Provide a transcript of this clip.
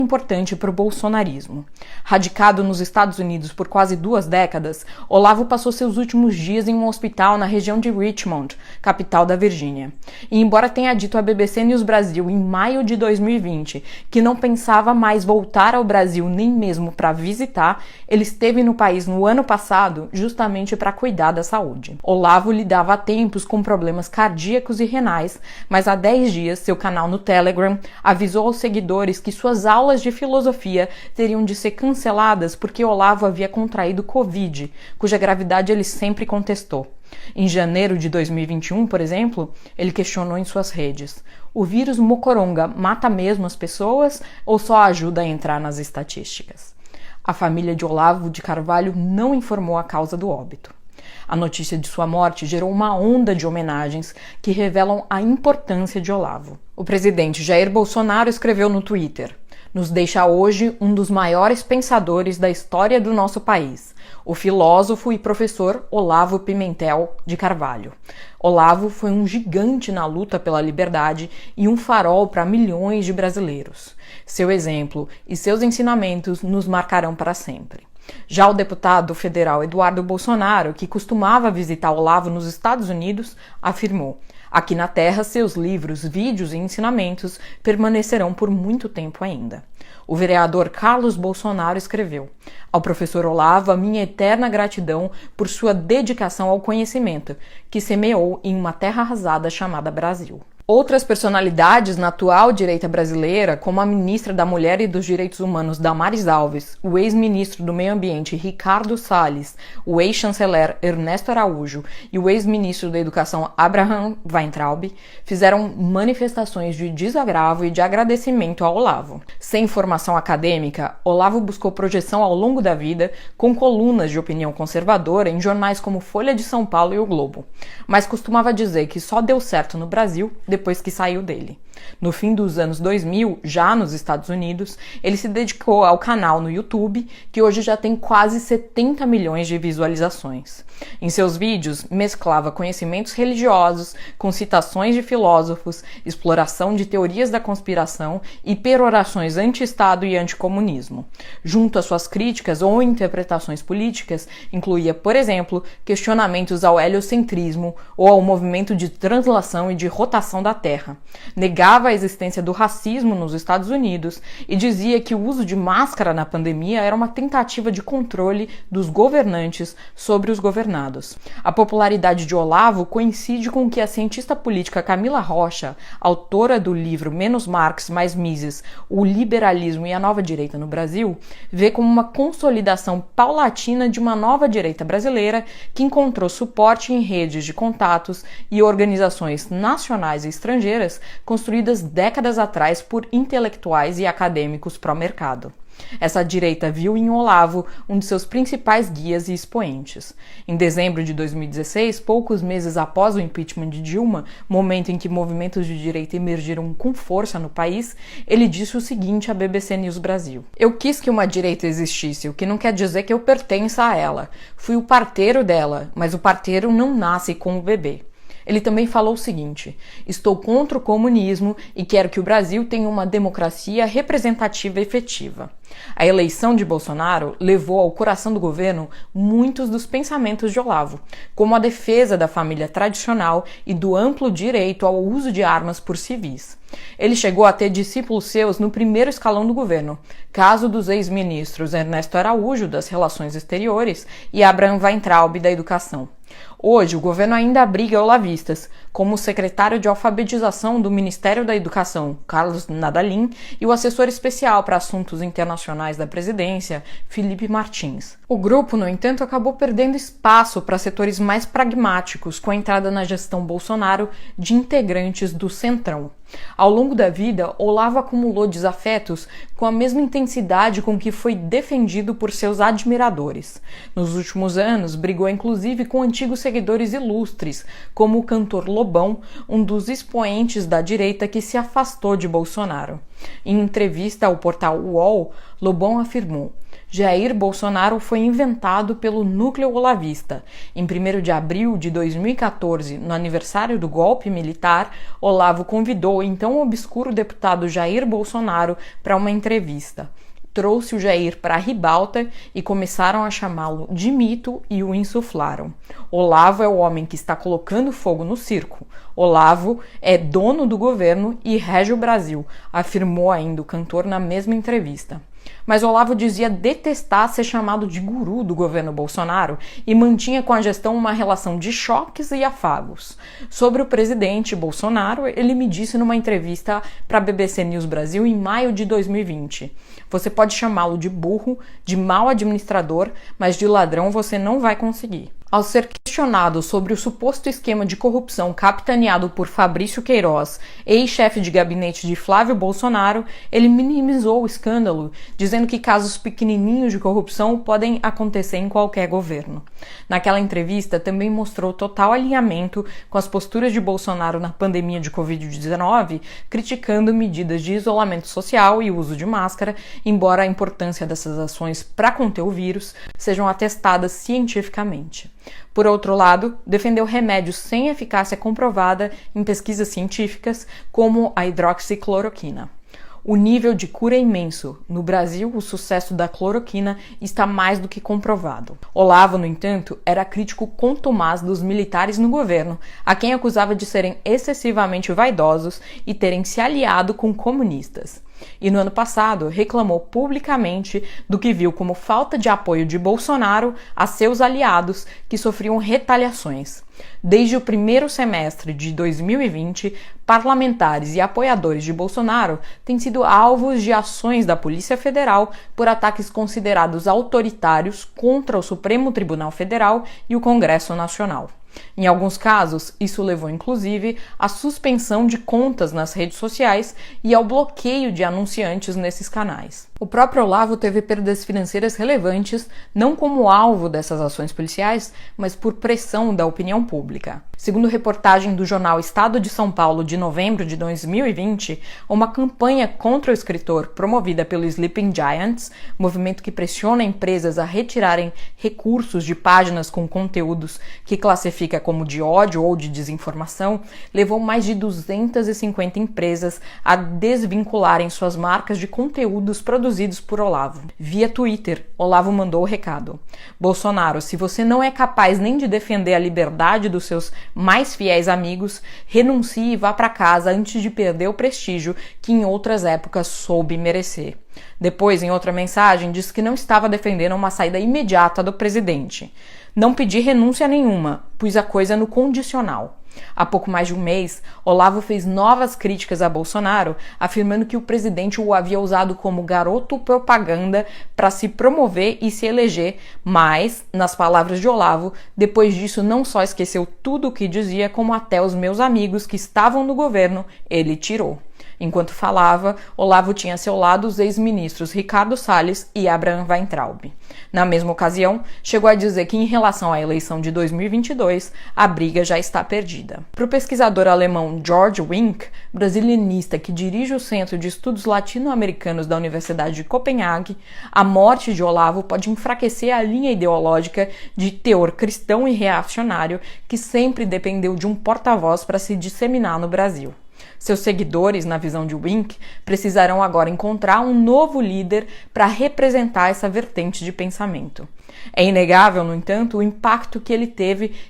importante para o bolsonarismo. Radicado nos Estados Unidos por quase 2 décadas, Olavo passou seus últimos dias em um hospital na região de Richmond, capital da Virgínia. E embora tenha dito à BBC News Brasil em maio de 2020 que não pensava mais voltar ao Brasil nem mesmo para visitar, ele esteve no país no ano passado justamente para cuidar da saúde. Olavo lidava há tempos com problemas cardíacos e renais, mas há 10 dias seu canal no Telegram avisou aos seguidores que suas aulas de filosofia teriam de ser canceladas porque Olavo havia contraído Covid, cuja gravidade ele sempre contestou. Em janeiro de 2021, por exemplo, ele questionou em suas redes: o vírus mocoronga mata mesmo as pessoas ou só ajuda a entrar nas estatísticas? A família de Olavo de Carvalho não informou a causa do óbito. A notícia de sua morte gerou uma onda de homenagens que revelam a importância de Olavo. O presidente Jair Bolsonaro escreveu no Twitter: nos deixa hoje um dos maiores pensadores da história do nosso país, o filósofo e professor Olavo Pimentel de Carvalho. Olavo foi um gigante na luta pela liberdade e um farol para milhões de brasileiros. Seu exemplo e seus ensinamentos nos marcarão para sempre. Já o deputado federal Eduardo Bolsonaro, que costumava visitar Olavo nos Estados Unidos, afirmou: aqui na Terra, seus livros, vídeos e ensinamentos permanecerão por muito tempo ainda. O vereador Carlos Bolsonaro escreveu: ao professor Olavo, a minha eterna gratidão por sua dedicação ao conhecimento, que semeou em uma terra arrasada chamada Brasil. Outras personalidades na atual direita brasileira, como a ministra da Mulher e dos Direitos Humanos Damares Alves, o ex-ministro do Meio Ambiente Ricardo Salles, o ex-chanceler Ernesto Araújo e o ex-ministro da Educação Abraham Weintraub, fizeram manifestações de desagravo e de agradecimento a Olavo. Sem formação acadêmica, Olavo buscou projeção ao longo da vida com colunas de opinião conservadora em jornais como Folha de São Paulo e O Globo, mas costumava dizer que só deu certo no Brasil depois que saiu dele. No fim dos anos 2000, já nos Estados Unidos, ele se dedicou ao canal no YouTube, que hoje já tem quase 70 milhões de visualizações. Em seus vídeos, mesclava conhecimentos religiosos com citações de filósofos, exploração de teorias da conspiração e perorações anti-Estado e anticomunismo. Junto às suas críticas ou interpretações políticas, incluía, por exemplo, questionamentos ao heliocentrismo ou ao movimento de translação e de rotação da Terra. Negava a existência do racismo nos Estados Unidos e dizia que o uso de máscara na pandemia era uma tentativa de controle dos governantes sobre os governados. A popularidade de Olavo coincide com o que a cientista política Camila Rocha, autora do livro Menos Marx, Mais Mises, O Liberalismo e a Nova Direita no Brasil, vê como uma consolidação paulatina de uma nova direita brasileira que encontrou suporte em redes de contatos e organizações nacionais e estrangeiras construídas décadas atrás por intelectuais e acadêmicos pró-mercado. Essa direita viu em Olavo um de seus principais guias e expoentes. Em dezembro de 2016, poucos meses após o impeachment de Dilma, momento em que movimentos de direita emergiram com força no país, ele disse o seguinte à BBC News Brasil: eu quis que uma direita existisse, o que não quer dizer que eu pertença a ela. Fui o parteiro dela, mas o parteiro não nasce com o bebê. Ele também falou o seguinte: estou contra o comunismo e quero que o Brasil tenha uma democracia representativa e efetiva. A eleição de Bolsonaro levou ao coração do governo muitos dos pensamentos de Olavo, como a defesa da família tradicional e do amplo direito ao uso de armas por civis. Ele chegou a ter discípulos seus no primeiro escalão do governo, caso dos ex-ministros Ernesto Araújo, das Relações Exteriores, e Abraham Weintraub, da Educação. Hoje, o governo ainda abriga olavistas, como o secretário de alfabetização do Ministério da Educação, Carlos Nadalim, e o assessor especial para assuntos internacionais da presidência, Felipe Martins. O grupo, no entanto, acabou perdendo espaço para setores mais pragmáticos com a entrada na gestão Bolsonaro de integrantes do Centrão. Ao longo da vida, Olavo acumulou desafetos com a mesma intensidade com que foi defendido por seus admiradores. Nos últimos anos, brigou inclusive com antigos seguidores ilustres, como o cantor Lobão, um dos expoentes da direita que se afastou de Bolsonaro. Em entrevista ao portal UOL, Lobão afirmou: Jair Bolsonaro foi inventado pelo núcleo olavista. Em 1º de abril de 2014, no aniversário do golpe militar, Olavo convidou o então obscuro deputado Jair Bolsonaro para uma entrevista. Trouxe o Jair para a ribalta e começaram a chamá-lo de mito e o insuflaram. Olavo é o homem que está colocando fogo no circo. Olavo é dono do governo e rege o Brasil, afirmou ainda o cantor na mesma entrevista. Mas Olavo dizia detestar ser chamado de guru do governo Bolsonaro e mantinha com a gestão uma relação de choques e afagos. Sobre o presidente Bolsonaro, ele me disse numa entrevista para a BBC News Brasil em maio de 2020. Você pode chamá-lo de burro, de mau administrador, mas de ladrão você não vai conseguir. Ao ser questionado sobre o suposto esquema de corrupção capitaneado por Fabrício Queiroz, ex-chefe de gabinete de Flávio Bolsonaro, ele minimizou o escândalo, dizendo que casos pequenininhos de corrupção podem acontecer em qualquer governo. Naquela entrevista, também mostrou total alinhamento com as posturas de Bolsonaro na pandemia de Covid-19, criticando medidas de isolamento social e uso de máscara, embora a importância dessas ações para conter o vírus sejam atestadas cientificamente. Por outro lado, defendeu remédios sem eficácia comprovada em pesquisas científicas, como a hidroxicloroquina. O nível de cura é imenso. No Brasil, o sucesso da cloroquina está mais do que comprovado. Olavo, no entanto, era crítico contumaz dos militares no governo, a quem acusava de serem excessivamente vaidosos e terem se aliado com comunistas. E no ano passado reclamou publicamente do que viu como falta de apoio de Bolsonaro a seus aliados que sofriam retaliações. Desde o primeiro semestre de 2020, parlamentares e apoiadores de Bolsonaro têm sido alvos de ações da Polícia Federal por ataques considerados autoritários contra o Supremo Tribunal Federal e o Congresso Nacional. Em alguns casos, isso levou inclusive à suspensão de contas nas redes sociais e ao bloqueio de anunciantes nesses canais. O próprio Olavo teve perdas financeiras relevantes, não como alvo dessas ações policiais, mas por pressão da opinião pública. Segundo reportagem do jornal Estado de São Paulo de novembro de 2020, uma campanha contra o escritor promovida pelo Sleeping Giants, movimento que pressiona empresas a retirarem recursos de páginas com conteúdos que classifica como de ódio ou de desinformação, levou mais de 250 empresas a desvincularem suas marcas de conteúdos produzidos por Olavo. Via Twitter, Olavo mandou o recado: Bolsonaro, se você não é capaz nem de defender a liberdade dos seus mais fiéis amigos, renuncie e vá para casa antes de perder o prestígio que em outras épocas soube merecer. Depois, em outra mensagem, disse que não estava defendendo uma saída imediata do presidente. Não pedi renúncia nenhuma, pus a coisa no condicional. Há pouco mais de um mês, Olavo fez novas críticas a Bolsonaro, afirmando que o presidente o havia usado como garoto propaganda para se promover e se eleger, mas, nas palavras de Olavo, depois disso não só esqueceu tudo o que dizia, como até os meus amigos que estavam no governo, ele tirou. Enquanto falava, Olavo tinha a seu lado os ex-ministros Ricardo Salles e Abraham Weintraub. Na mesma ocasião, chegou a dizer que em relação à eleição de 2022, a briga já está perdida. Para o pesquisador alemão George Wink, brasilianista que dirige o Centro de Estudos Latino-Americanos da Universidade de Copenhague, a morte de Olavo pode enfraquecer a linha ideológica de teor cristão e reacionário que sempre dependeu de um porta-voz para se disseminar no Brasil. Seus seguidores, na visão de Wink, precisarão agora encontrar um novo líder para representar essa vertente de pensamento. É inegável, no entanto, o impacto que ele teve